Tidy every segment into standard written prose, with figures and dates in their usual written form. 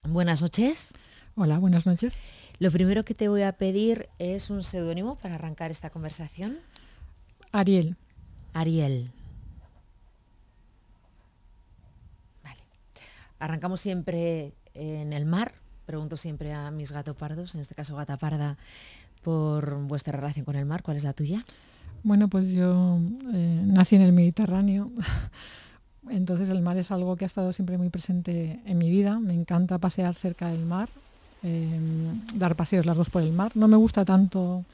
Buenas noches. Hola, buenas noches. Lo primero que te voy a pedir es un seudónimo para arrancar esta conversación. Ariel. Ariel. Vale. Arrancamos siempre en el mar. Pregunto siempre a mis gatopardos, en este caso gata parda, por vuestra relación con el mar. ¿Cuál es la tuya? Bueno, pues yo nací en el Mediterráneo, entonces el mar es algo que ha estado siempre muy presente en mi vida. Me encanta pasear cerca del mar, dar paseos largos por el mar. No me gusta tanto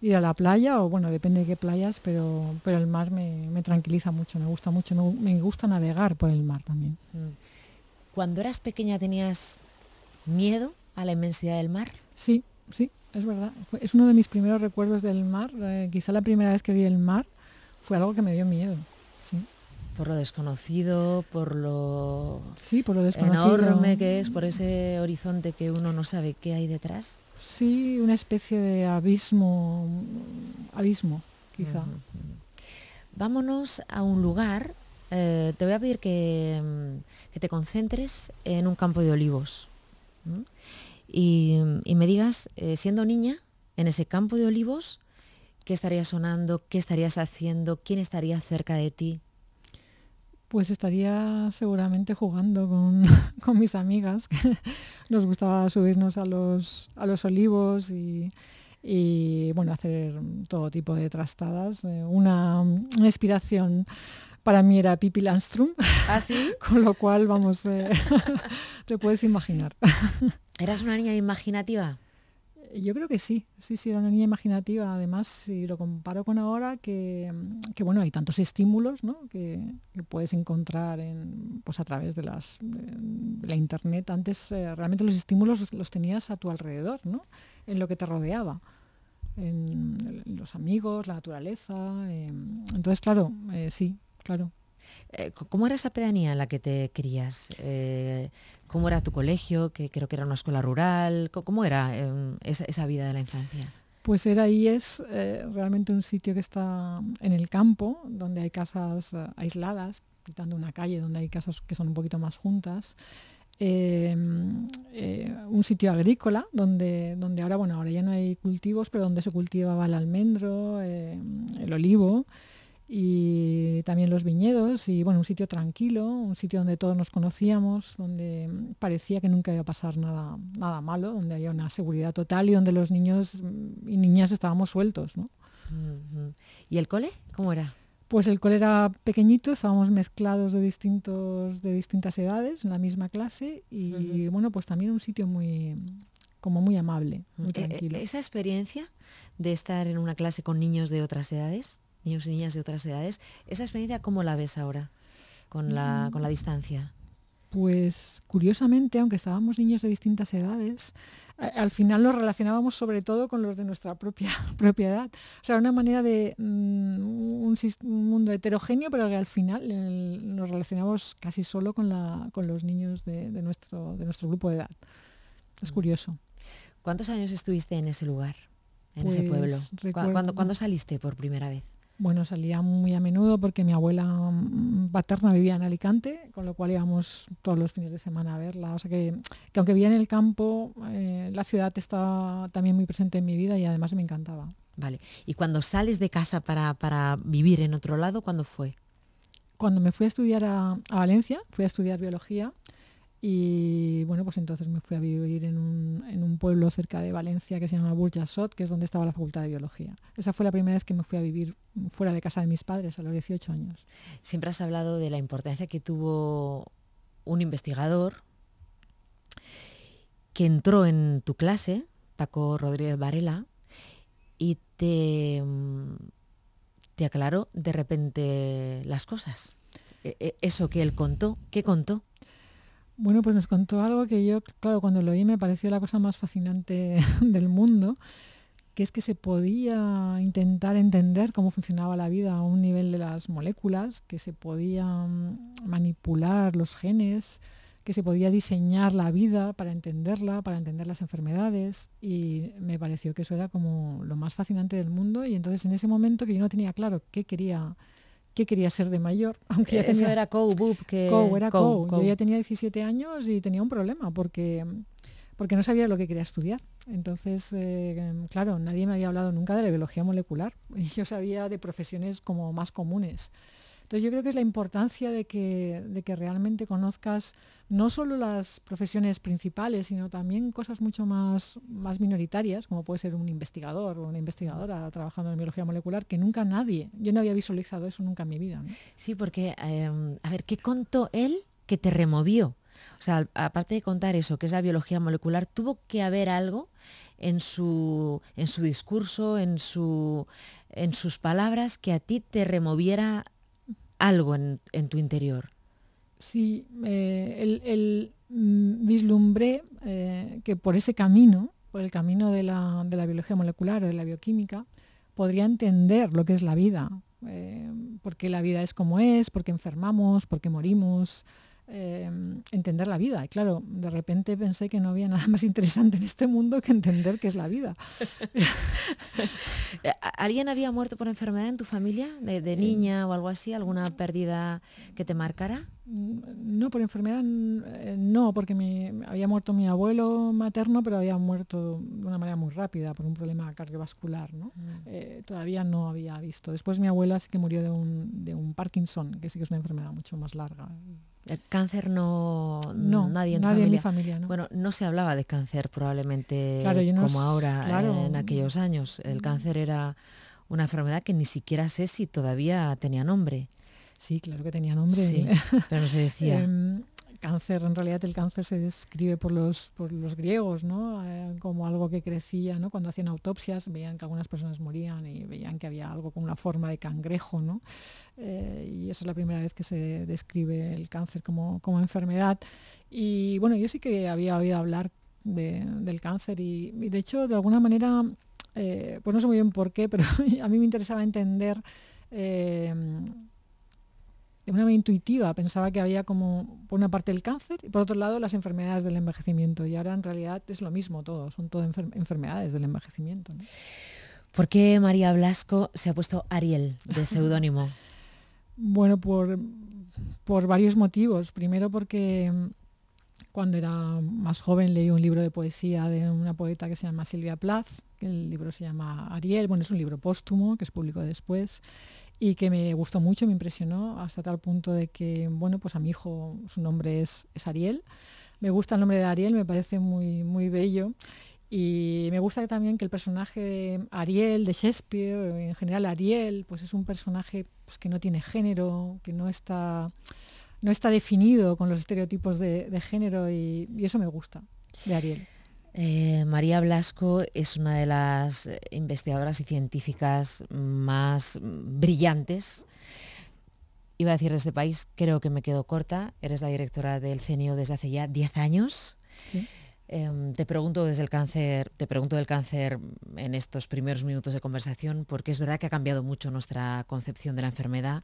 ir a la playa, o bueno, depende de qué playas, pero el mar me tranquiliza mucho, me gusta mucho. Me gusta navegar por el mar también. Cuando eras pequeña, ¿tenías miedo a la inmensidad del mar? Sí, sí, es verdad. Es uno de mis primeros recuerdos del mar. Quizá la primera vez que vi el mar fue algo que me dio miedo. Sí. Por lo desconocido, por lo Sí, por lo desconocido. enorme que es, por ese horizonte que uno no sabe qué hay detrás. Sí, una especie de abismo, quizá. Vámonos a un lugar. Te voy a pedir que te concentres en un campo de olivos. ¿M? Y me digas, siendo niña, en ese campo de olivos, ¿qué estaría sonando? ¿Qué estarías haciendo? ¿Quién estaría cerca de ti? Pues estaría seguramente jugando con mis amigas, que nos gustaba subirnos a los olivos y bueno, hacer todo tipo de trastadas. Una inspiración para mí era Pippi Landström, ¿Ah, sí? con lo cual, vamos, te puedes imaginar. ¿Eras una niña imaginativa? Yo creo que sí, sí, era una niña imaginativa. Además, si lo comparo con ahora, que bueno, hay tantos estímulos, ¿no? que puedes encontrar pues a través de la internet. Antes realmente los estímulos los tenías a tu alrededor, ¿no? En lo que te rodeaba, en los amigos, la naturaleza. Entonces, claro, sí, claro. ¿Cómo era esa pedanía en la que te crías? ¿Cómo era tu colegio? Que creo que era una escuela rural. ¿Cómo era esa vida de la infancia? Pues era y es realmente un sitio que está en el campo, donde hay casas aisladas, quitando una calle donde hay casas que son un poquito más juntas. Un sitio agrícola donde ahora, bueno, ahora ya no hay cultivos, pero donde se cultivaba el almendro, el olivo y también los viñedos. Y bueno, un sitio tranquilo, un sitio donde todos nos conocíamos, donde parecía que nunca iba a pasar nada malo, donde había una seguridad total y donde los niños y niñas estábamos sueltos, ¿no? ¿Y el cole? ¿Cómo era? Pues el cole era pequeñito, estábamos mezclados de distintas edades en la misma clase y bueno, pues también un sitio como muy amable, muy tranquilo. Esa experiencia de estar en una clase con niños de otras edades, niños y niñas de otras edades, ¿esa experiencia cómo la ves ahora con la distancia? Pues curiosamente, aunque estábamos niños de distintas edades, al final nos relacionábamos sobre todo con los de nuestra propia edad. O sea, una manera de un mundo heterogéneo, pero que al final nos relacionamos casi solo con los niños de nuestro grupo de edad. Es curioso. ¿Cuántos años estuviste en ese lugar, en Pues ese pueblo? recuerdo. ¿Cuándo saliste por primera vez? Bueno, salía muy a menudo porque mi abuela paterna vivía en Alicante, con lo cual íbamos todos los fines de semana a verla. O sea que aunque vivía en el campo, la ciudad estaba también muy presente en mi vida y además me encantaba. Vale. ¿Y cuando sales de casa para vivir en otro lado, cuándo fue? Cuando me fui a estudiar a Valencia, fui a estudiar biología y bueno, pues entonces me fui a vivir en un pueblo cerca de Valencia que se llama Burjassot, que es donde estaba la Facultad de Biología. Esa fue la primera vez que me fui a vivir fuera de casa de mis padres, a los 18 años. Siempre has hablado de la importancia que tuvo un investigador que entró en tu clase, Paco Rodríguez Varela, y te aclaró de repente las cosas. Eso que él contó, ¿qué contó? Bueno, pues nos contó algo que yo, claro, cuando lo oí me pareció la cosa más fascinante del mundo, que es que se podía intentar entender cómo funcionaba la vida a un nivel de las moléculas, que se podían manipular los genes, que se podía diseñar la vida para entenderla, para entender las enfermedades, y me pareció que eso era como lo más fascinante del mundo. Y entonces en ese momento, que yo no tenía claro qué qué quería ser de mayor, aunque ya Eso tenía... era Coe, Boop, que... Era Coe. Yo ya tenía 17 años y tenía un problema porque no sabía lo que quería estudiar. Entonces, claro, nadie me había hablado nunca de la biología molecular. Yo sabía de profesiones como más comunes. Entonces yo creo que es la importancia de que realmente conozcas no solo las profesiones principales, sino también cosas mucho más minoritarias, como puede ser un investigador o una investigadora trabajando en biología molecular, que nunca yo no había visualizado eso nunca en mi vida, ¿no? Sí, porque, a ver, ¿qué contó él que te removió? O sea, aparte de contar eso, que es la biología molecular, tuvo que haber algo en su discurso, en sus palabras, que a ti te removiera algo en tu interior. Sí, vislumbré que por ese camino, por el camino de la biología molecular o de la bioquímica, podría entender lo que es la vida, por qué la vida es como es, por qué enfermamos, por qué morimos, entender la vida. Y claro, de repente pensé que no había nada más interesante en este mundo que entender qué es la vida. ¿Alguien había muerto por enfermedad en tu familia, de niña o algo así? ¿Alguna pérdida que te marcara? No, por enfermedad no, porque había muerto mi abuelo materno, pero había muerto de una manera muy rápida por un problema cardiovascular, ¿no? Todavía no había visto. Después mi abuela sí que murió de un Parkinson, que sí que es una enfermedad mucho más larga. El cáncer no, nadie en tu nadie familia. En mi familia, no. Bueno, no se hablaba de cáncer probablemente claro, como ahora, claro, en aquellos años. El cáncer era una enfermedad que ni siquiera sé si todavía tenía nombre. Sí, claro que tenía nombre. Sí, pero no se decía. Cáncer, en realidad el cáncer se describe por los griegos, ¿no? Como algo que crecía, ¿no? Cuando hacían autopsias veían que algunas personas morían y veían que había algo con una forma de cangrejo, ¿no? Y esa es la primera vez que se describe el cáncer como enfermedad. Y bueno, yo sí que había oído hablar del cáncer y de hecho, de alguna manera, pues no sé muy bien por qué, pero a mí me interesaba entender... de una manera intuitiva, pensaba que había como por una parte el cáncer y por otro lado las enfermedades del envejecimiento, y ahora en realidad es lo mismo todo, son todo enfermedades del envejecimiento, ¿no? ¿Por qué María Blasco se ha puesto Ariel de seudónimo? Bueno, por varios motivos. Primero porque cuando era más joven leí un libro de poesía de una poeta que se llama Silvia Plath, que el libro se llama Ariel, bueno, es un libro póstumo que se publicó después, y que me gustó mucho, me impresionó hasta tal punto de que, bueno, pues a mi hijo su nombre es Ariel. Me gusta el nombre de Ariel, me parece muy, muy bello. Y me gusta también que el personaje de Ariel, de Shakespeare, en general Ariel, pues es un personaje pues, que no tiene género, que no está definido con los estereotipos de género, y eso me gusta de Ariel. María Blasco es una de las investigadoras y científicas más brillantes, iba a decir, de este país. Creo que me quedo corta. Eres la directora del CNIO desde hace ya 10 años. ¿Sí? Te pregunto del cáncer en estos primeros minutos de conversación, porque es verdad que ha cambiado mucho nuestra concepción de la enfermedad.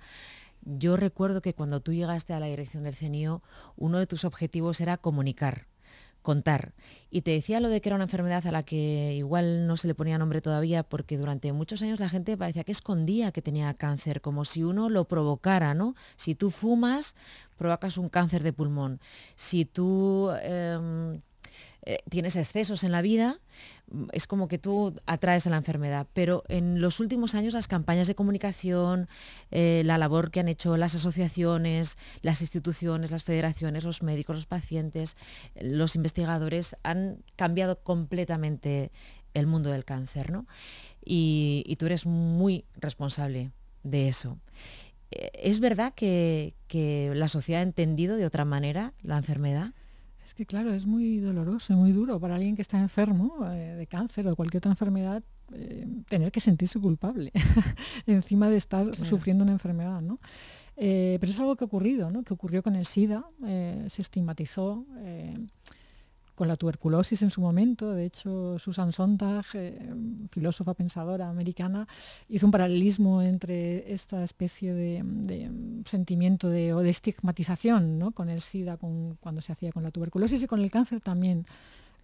Yo recuerdo que cuando tú llegaste a la dirección del CNIO, uno de tus objetivos era contar. Y te decía lo de que era una enfermedad a la que igual no se le ponía nombre todavía, porque durante muchos años la gente parecía que escondía que tenía cáncer, como si uno lo provocara, ¿no? Si tú fumas, provocas un cáncer de pulmón. Si tú tienes excesos en la vida, es como que tú atraes a la enfermedad. Pero en los últimos años las campañas de comunicación, la labor que han hecho las asociaciones, las instituciones, las federaciones, los médicos, los pacientes, los investigadores, han cambiado completamente el mundo del cáncer, ¿no? Y tú eres muy responsable de eso. ¿Es verdad que la sociedad ha entendido de otra manera la enfermedad? Es que claro, es muy doloroso y muy duro para alguien que está enfermo de cáncer o de cualquier otra enfermedad, tener que sentirse culpable encima de estar sufriendo una enfermedad, ¿no? Pero es algo que ha ocurrido, ¿no? Que ocurrió con el SIDA, se estigmatizó, con la tuberculosis en su momento. De hecho, Susan Sontag, filósofa pensadora americana, hizo un paralelismo entre esta especie de sentimiento o de estigmatización, ¿no? Con el SIDA, cuando se hacía con la tuberculosis, y con el cáncer también.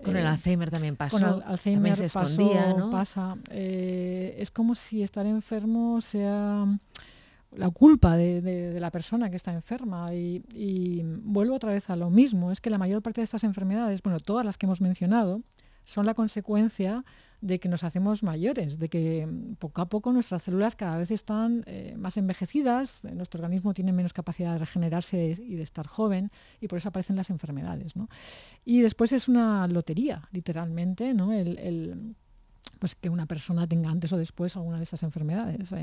Con el Alzheimer también pasó. Con el Alzheimer también se escondía, ¿no? pasa. Es como si estar enfermo sea la culpa de la persona que está enferma y vuelvo otra vez a lo mismo, es que la mayor parte de estas enfermedades, bueno, todas las que hemos mencionado, son la consecuencia de que nos hacemos mayores, de que poco a poco nuestras células cada vez están más envejecidas, nuestro organismo tiene menos capacidad de regenerarse y de estar joven, y por eso aparecen las enfermedades, ¿no? Y después es una lotería, literalmente, ¿no? Pues que una persona tenga antes o después alguna de estas enfermedades.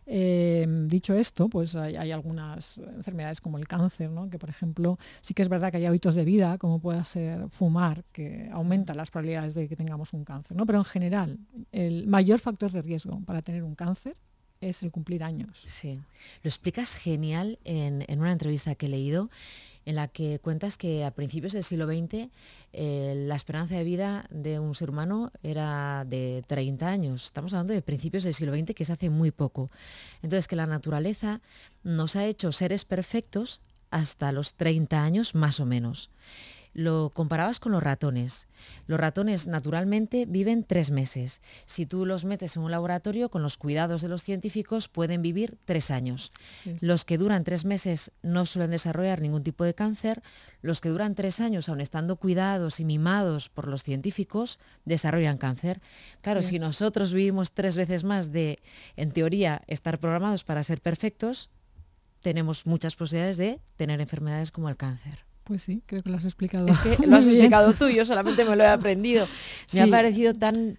Dicho esto, pues hay algunas enfermedades como el cáncer, ¿no? Que por ejemplo sí que es verdad que hay hábitos de vida, como puede ser fumar, que aumenta las probabilidades de que tengamos un cáncer, ¿no? Pero en general, el mayor factor de riesgo para tener un cáncer es el cumplir años. Sí, lo explicas genial en una entrevista que he leído, en la que cuentas que a principios del siglo XX la esperanza de vida de un ser humano era de 30 años. Estamos hablando de principios del siglo XX, que es hace muy poco. Entonces, que la naturaleza nos ha hecho seres perfectos hasta los 30 años más o menos. Lo comparabas con los ratones. Los ratones naturalmente viven 3 meses. Si tú los metes en un laboratorio, con los cuidados de los científicos, pueden vivir 3 años. Sí. Los que duran 3 meses no suelen desarrollar ningún tipo de cáncer. Los que duran 3 años, aun estando cuidados y mimados por los científicos, desarrollan cáncer. Claro, sí. Si nosotros vivimos 3 veces más de, en teoría, estar programados para ser perfectos, tenemos muchas posibilidades de tener enfermedades como el cáncer. Pues sí, creo que lo has explicado. Es que lo has explicado tú, yo solamente me lo he aprendido. Me ha parecido tan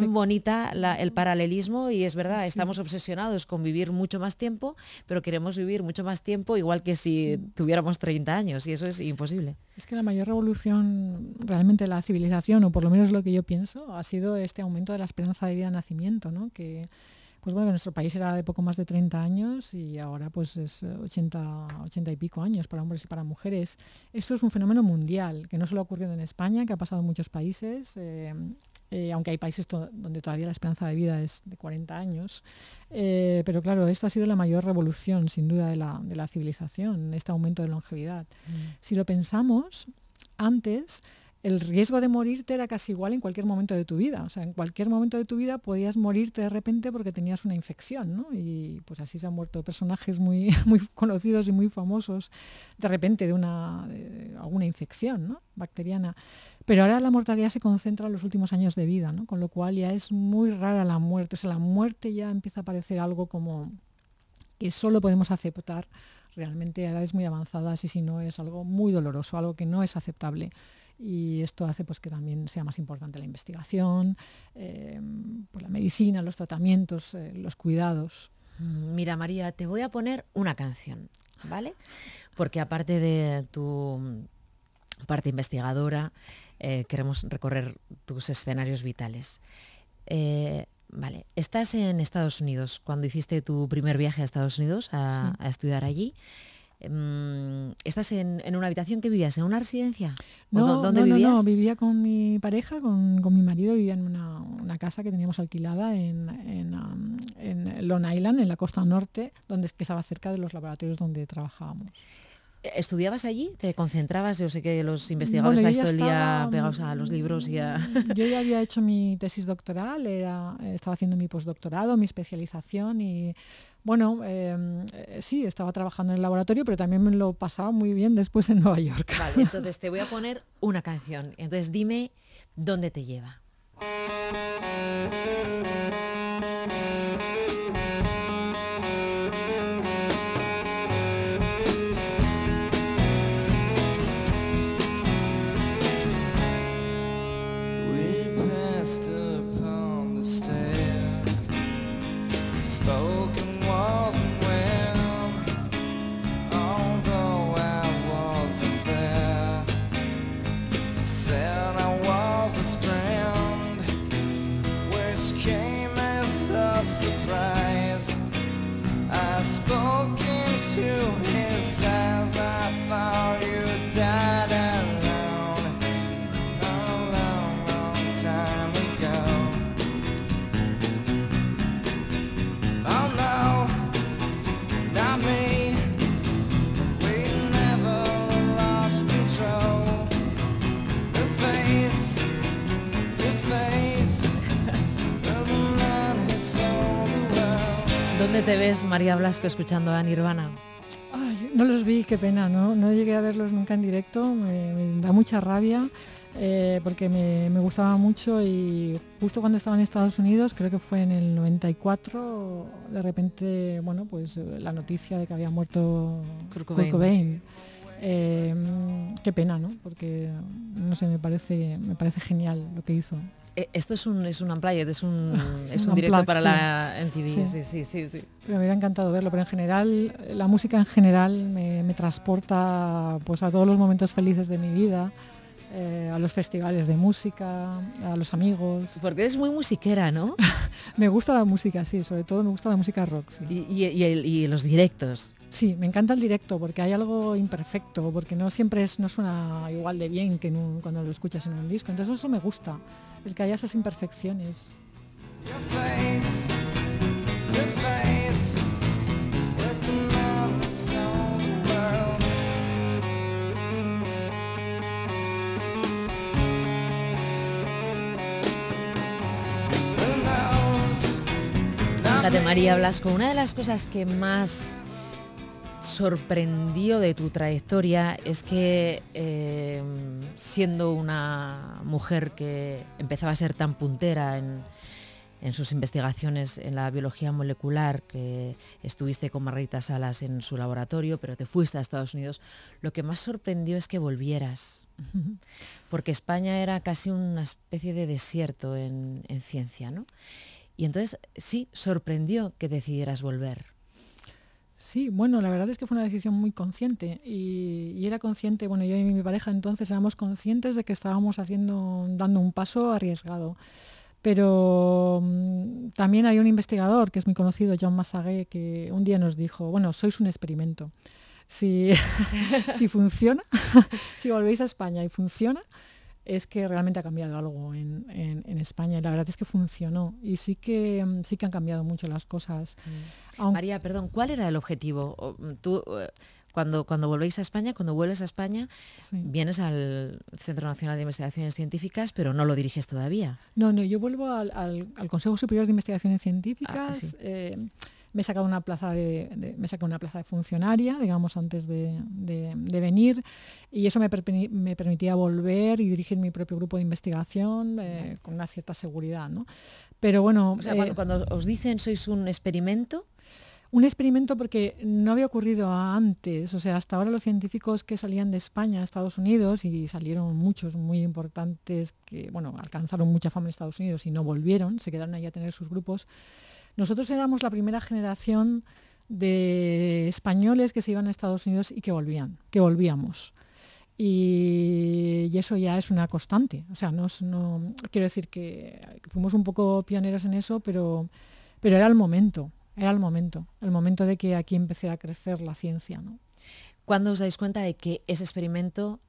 bonita el paralelismo y es verdad, estamos obsesionados con vivir mucho más tiempo, pero queremos vivir mucho más tiempo igual que si tuviéramos 30 años y eso es imposible. Es que la mayor revolución realmente de la civilización, o por lo menos lo que yo pienso, ha sido este aumento de la esperanza de vida de nacimiento, ¿no? Que pues bueno, nuestro país era de poco más de 30 años y ahora pues es 80 y pico años para hombres y para mujeres. Esto es un fenómeno mundial, que no solo ha ocurrido en España, que ha pasado en muchos países, aunque hay países donde todavía la esperanza de vida es de 40 años. Pero claro, esto ha sido la mayor revolución, sin duda, de la civilización, este aumento de longevidad. Si lo pensamos, antes el riesgo de morirte era casi igual en cualquier momento de tu vida. O sea, en cualquier momento de tu vida podías morirte de repente porque tenías una infección, ¿no? Y pues así se han muerto personajes muy, muy conocidos y muy famosos de repente de alguna infección, ¿no? Bacteriana. Pero ahora la mortalidad se concentra en los últimos años de vida, ¿no? Con lo cual ya es muy rara la muerte. O sea, la muerte ya empieza a parecer algo como que solo podemos aceptar realmente a edades muy avanzadas y si no es algo muy doloroso, algo que no es aceptable. Y esto hace pues que también sea más importante la investigación, pues la medicina, los tratamientos, los cuidados. Mira, María, te voy a poner una canción, ¿vale? Porque aparte de tu parte investigadora, queremos recorrer tus escenarios vitales. Vale, estás en Estados Unidos, cuando hiciste tu primer viaje a Estados Unidos a estudiar allí. ¿Estás en una habitación que vivías? ¿En una residencia? ¿Dónde vivías? No, vivía con mi pareja, con mi marido, vivía en una casa que teníamos alquilada en Long Island, en la costa norte, que estaba cerca de los laboratorios donde trabajábamos. ¿Estudiabas allí? ¿Te concentrabas? Yo sé que los investigadores estáis todo el día pegados a los libros y a... Yo ya había hecho mi tesis doctoral, estaba haciendo mi postdoctorado, mi especialización y bueno, sí, estaba trabajando en el laboratorio, pero también me lo pasaba muy bien después en Nueva York. Vale, entonces te voy a poner una canción. Entonces dime dónde te lleva. The thing ¿Dónde te ves, María Blasco, escuchando a Nirvana? Ay, no los vi, qué pena, no llegué a verlos nunca en directo, me da mucha rabia. Porque me gustaba mucho y justo cuando estaba en Estados Unidos, creo que fue en el 94, de repente, bueno, pues la noticia de que había muerto Kurt Cobain. Qué pena, ¿no? Porque, no sé, me parece genial lo que hizo. Esto es un unplugged, es un directo para la MTV. Sí. Pero me hubiera encantado verlo, pero en general, la música en general me transporta pues a todos los momentos felices de mi vida. A los festivales de música, a los amigos. Porque eres muy musiquera, ¿no? Me gusta la música, sí, sobre todo me gusta la música rock. Sí. Y los directos. Sí, me encanta el directo porque hay algo imperfecto, porque no siempre no suena igual de bien que cuando lo escuchas en un disco. Entonces eso me gusta, el que haya esas imperfecciones. Fíjate, María Blasco, una de las cosas que más sorprendió de tu trayectoria es que siendo una mujer que empezaba a ser tan puntera en sus investigaciones en la biología molecular, que estuviste con Margarita Salas en su laboratorio, pero te fuiste a Estados Unidos, lo que más sorprendió es que volvieras, porque España era casi una especie de desierto en ciencia, ¿no? Y entonces sí, sorprendió que decidieras volver. Sí, bueno, la verdad es que fue una decisión muy consciente y era consciente, bueno, yo y mi pareja entonces éramos conscientes de que estábamos dando un paso arriesgado. Pero también hay un investigador que es muy conocido, John Massagué, que un día nos dijo, bueno, sois un experimento. Si funciona, si volvéis a España y funciona, es que realmente ha cambiado algo en España y la verdad es que funcionó y sí que han cambiado mucho las cosas. María, perdón, ¿cuál era el objetivo? Tú, cuando vuelves a España, sí, vienes al Centro Nacional de Investigaciones Científicas, pero no lo diriges todavía. No, yo vuelvo al Consejo Superior de Investigaciones Científicas. Sí. Me he sacado una plaza una plaza de funcionaria, digamos, antes de venir, y eso me permitía volver y dirigir mi propio grupo de investigación con una cierta seguridad, ¿no? Pero bueno, o sea, cuando os dicen sois un experimento. Un experimento porque no había ocurrido antes, o sea, hasta ahora los científicos que salían de España a Estados Unidos, y salieron muchos muy importantes que, bueno, alcanzaron mucha fama en Estados Unidos y no volvieron, se quedaron ahí a tener sus grupos. Nosotros éramos la primera generación de españoles que se iban a Estados Unidos y que volvíamos. Y eso ya es una constante, o sea, no quiero decir que fuimos un poco pioneros en eso, pero era el momento. Era el momento de que aquí empecé a crecer la ciencia, ¿no? ¿Cuándo os dais cuenta de que ese experimento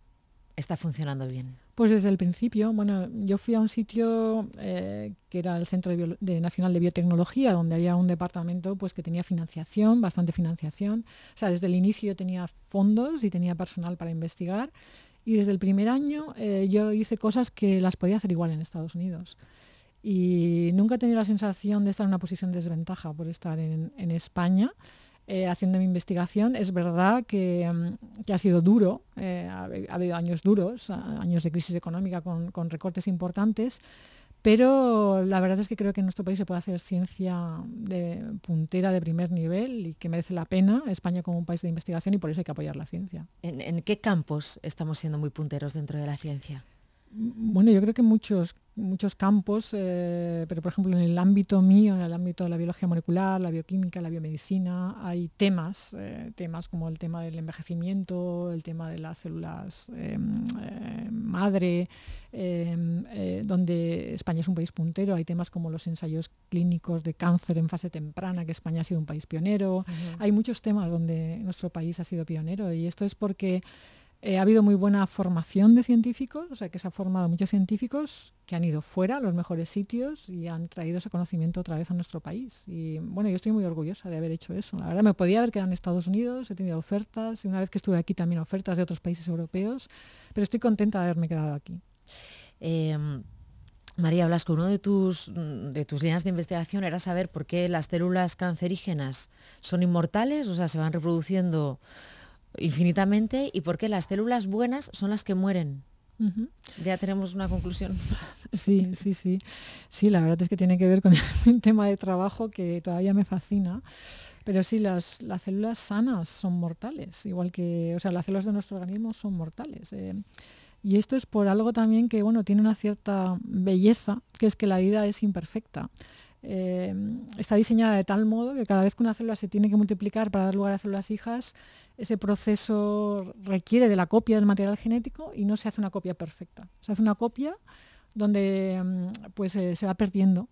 está funcionando bien? Pues desde el principio. Bueno, yo fui a un sitio que era el Centro Nacional de Biotecnología, donde había un departamento pues, que tenía bastante financiación. O sea, desde el inicio yo tenía fondos y tenía personal para investigar. Y desde el primer año yo hice cosas que las podía hacer igual en Estados Unidos. Y nunca he tenido la sensación de estar en una posición de desventaja por estar en España haciendo mi investigación. Es verdad que ha sido duro, ha habido años duros, años de crisis económica con recortes importantes, pero la verdad es que creo que en nuestro país se puede hacer ciencia de puntera de primer nivel y que merece la pena España como un país de investigación y por eso hay que apoyar la ciencia. ¿En qué campos estamos siendo muy punteros dentro de la ciencia? Bueno, yo creo que muchos campos, pero por ejemplo en el ámbito mío, en el ámbito de la biología molecular, la bioquímica, la biomedicina, hay temas como el tema del envejecimiento, el tema de las células madre, donde España es un país puntero. Hay temas como los ensayos clínicos de cáncer en fase temprana, que España ha sido un país pionero. Hay muchos temas donde nuestro país ha sido pionero y esto es porque ha habido muy buena formación de científicos, o sea que se ha formado muchos científicos que han ido fuera a los mejores sitios y han traído ese conocimiento otra vez a nuestro país. Y bueno, yo estoy muy orgullosa de haber hecho eso. La verdad me podía haber quedado en Estados Unidos, he tenido ofertas, y una vez que estuve aquí también ofertas de otros países europeos, pero estoy contenta de haberme quedado aquí. María Blasco, uno de tus líneas de investigación era saber por qué las células cancerígenas son inmortales, o sea, se van reproduciendo infinitamente, y por qué las células buenas son las que mueren. Uh-huh. Ya tenemos una conclusión. Sí. Sí, la verdad es que tiene que ver con el tema de trabajo que todavía me fascina. Pero sí, las células sanas son mortales, igual que, o sea, las células de nuestro organismo son mortales. Y esto es por algo también que, bueno, tiene una cierta belleza, que es que la vida es imperfecta. Está diseñada de tal modo que cada vez que una célula se tiene que multiplicar para dar lugar a células hijas, ese proceso requiere de la copia del material genético y no se hace una copia perfecta. Se hace una copia donde pues se va perdiendo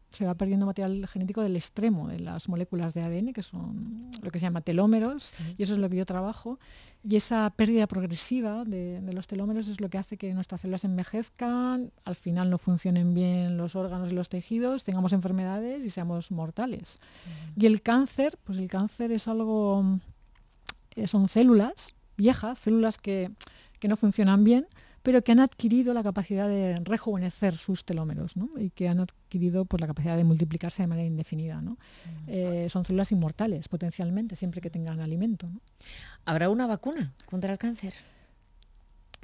material genético del extremo de las moléculas de ADN, que son lo que se llama telómeros, y eso es lo que yo trabajo. Y esa pérdida progresiva de los telómeros es lo que hace que nuestras células envejezcan, al final no funcionen bien los órganos y los tejidos, tengamos enfermedades y seamos mortales. Y el cáncer, pues el cáncer es algo, son células viejas, células que no funcionan bien, pero que han adquirido la capacidad de rejuvenecer sus telómeros, ¿no? Y que han adquirido pues, la capacidad de multiplicarse de manera indefinida, ¿no? Son células inmortales, potencialmente, siempre que tengan alimento, ¿no? ¿Habrá una vacuna contra el cáncer?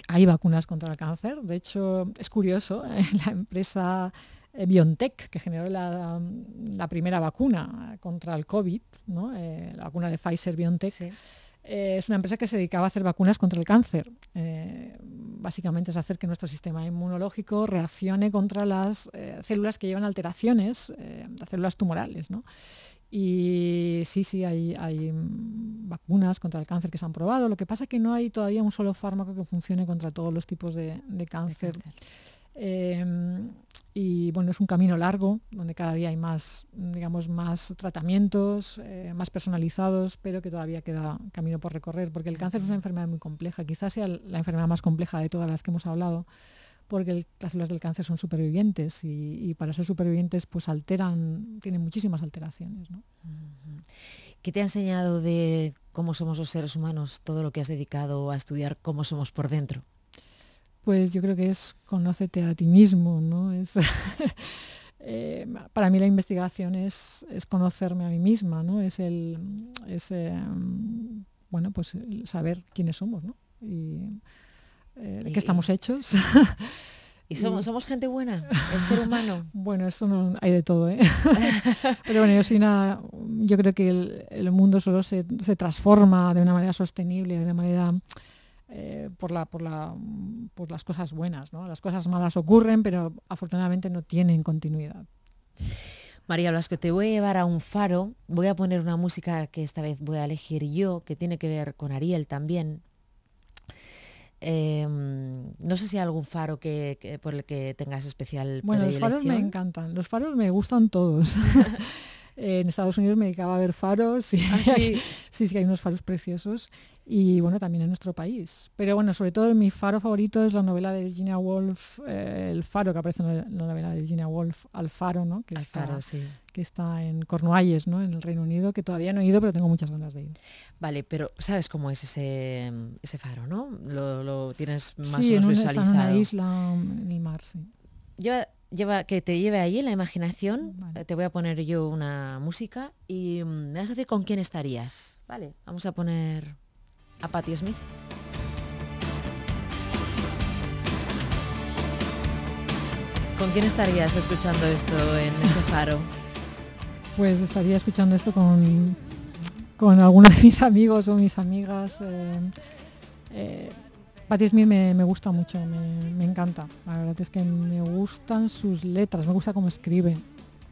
Hay vacunas contra el cáncer. De hecho, es curioso, la empresa BioNTech, que generó la primera vacuna contra el COVID, ¿no? La vacuna de Pfizer-BioNTech, sí. Es una empresa que se dedicaba a hacer vacunas contra el cáncer. Básicamente es hacer que nuestro sistema inmunológico reaccione contra las células que llevan alteraciones, las células tumorales, ¿no? Y sí, hay vacunas contra el cáncer que se han probado. Lo que pasa es que no hay todavía un solo fármaco que funcione contra todos los tipos de cáncer. Y bueno, es un camino largo, donde cada día hay más, digamos, más tratamientos, más personalizados, pero que todavía queda camino por recorrer, porque el cáncer es una enfermedad muy compleja, quizás sea la enfermedad más compleja de todas las que hemos hablado, porque las células del cáncer son supervivientes y para ser supervivientes pues tienen muchísimas alteraciones, ¿no? ¿Qué te ha enseñado de cómo somos los seres humanos, todo lo que has dedicado a estudiar cómo somos por dentro? Pues yo creo que es conócete a ti mismo, ¿no? Para mí la investigación es conocerme a mí misma, ¿no? Bueno, pues saber quiénes somos, ¿no? Y de qué estamos hechos. ¿Y somos gente buena, el ser humano? Bueno, eso no hay de todo, ¿eh? Pero bueno, yo creo que el mundo solo se transforma de una manera sostenible, de una manera por las cosas buenas, ¿no? Las cosas malas ocurren, pero afortunadamente no tienen continuidad. María Blasco, te voy a llevar a un faro. Voy a poner una música que esta vez voy a elegir yo, que tiene que ver con Ariel también. No sé si hay algún faro por el que tengas especial Bueno, predilección. los faros me encantan, los faros me gustan todos. En Estados Unidos me dedicaba a ver faros y sí, hay unos faros preciosos. Y bueno, también en nuestro país. Pero bueno, sobre todo mi faro favorito es la novela de Virginia Woolf, el faro que aparece en la novela de Virginia Woolf, Alfaro, ¿no? Que está en Cornualles, ¿no? En el Reino Unido, que todavía no he ido, pero tengo muchas ganas de ir. Vale, pero ¿sabes cómo es ese faro, no? Lo tienes más o menos visualizado. Está en una isla en el mar, sí. Que te lleve ahí en la imaginación. Vale. Te voy a poner yo una música y me vas a decir con quién estarías. Vale, vamos a poner a Patti Smith. ¿Con quién estarías escuchando esto en ese faro? Pues estaría escuchando esto con algunos de mis amigos o mis amigas. Patti Smith me gusta mucho, me encanta. La verdad es que me gustan sus letras, me gusta cómo escribe.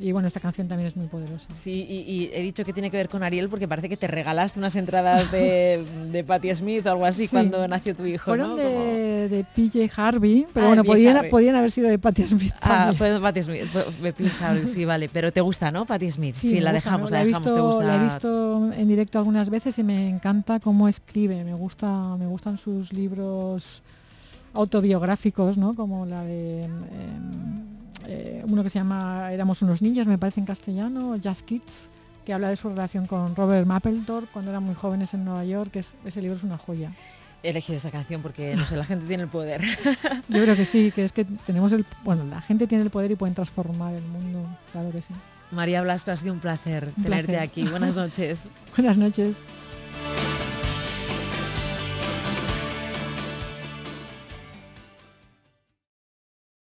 Y bueno, esta canción también es muy poderosa. Sí, y he dicho que tiene que ver con Ariel porque parece que te regalaste unas entradas de Patti Smith o algo así, sí, cuando nació tu hijo, fueron, ¿no? de PJ Harvey, pero bueno, podían haber sido de Patti Smith también. Fue de Patti Smith, de PJ Harvey, sí, vale. Pero ¿te gusta, no, Patti Smith? Sí, la gusta, dejamos, ¿no? ¿te gusta? La he visto en directo algunas veces y me encanta cómo escribe. Me gustan sus libros autobiográficos, ¿no? Como la de uno que se llama Éramos unos niños, me parece en castellano, Just Kids, que habla de su relación con Robert Mapplethorpe cuando eran muy jóvenes en Nueva York. Ese libro es una joya. He elegido esta canción porque, no sé, la gente tiene el poder. Yo creo que sí, que es que tenemos la gente tiene el poder y pueden transformar el mundo, claro que sí. María Blasco, ha sido un placer tenerte aquí. Buenas noches. Buenas noches.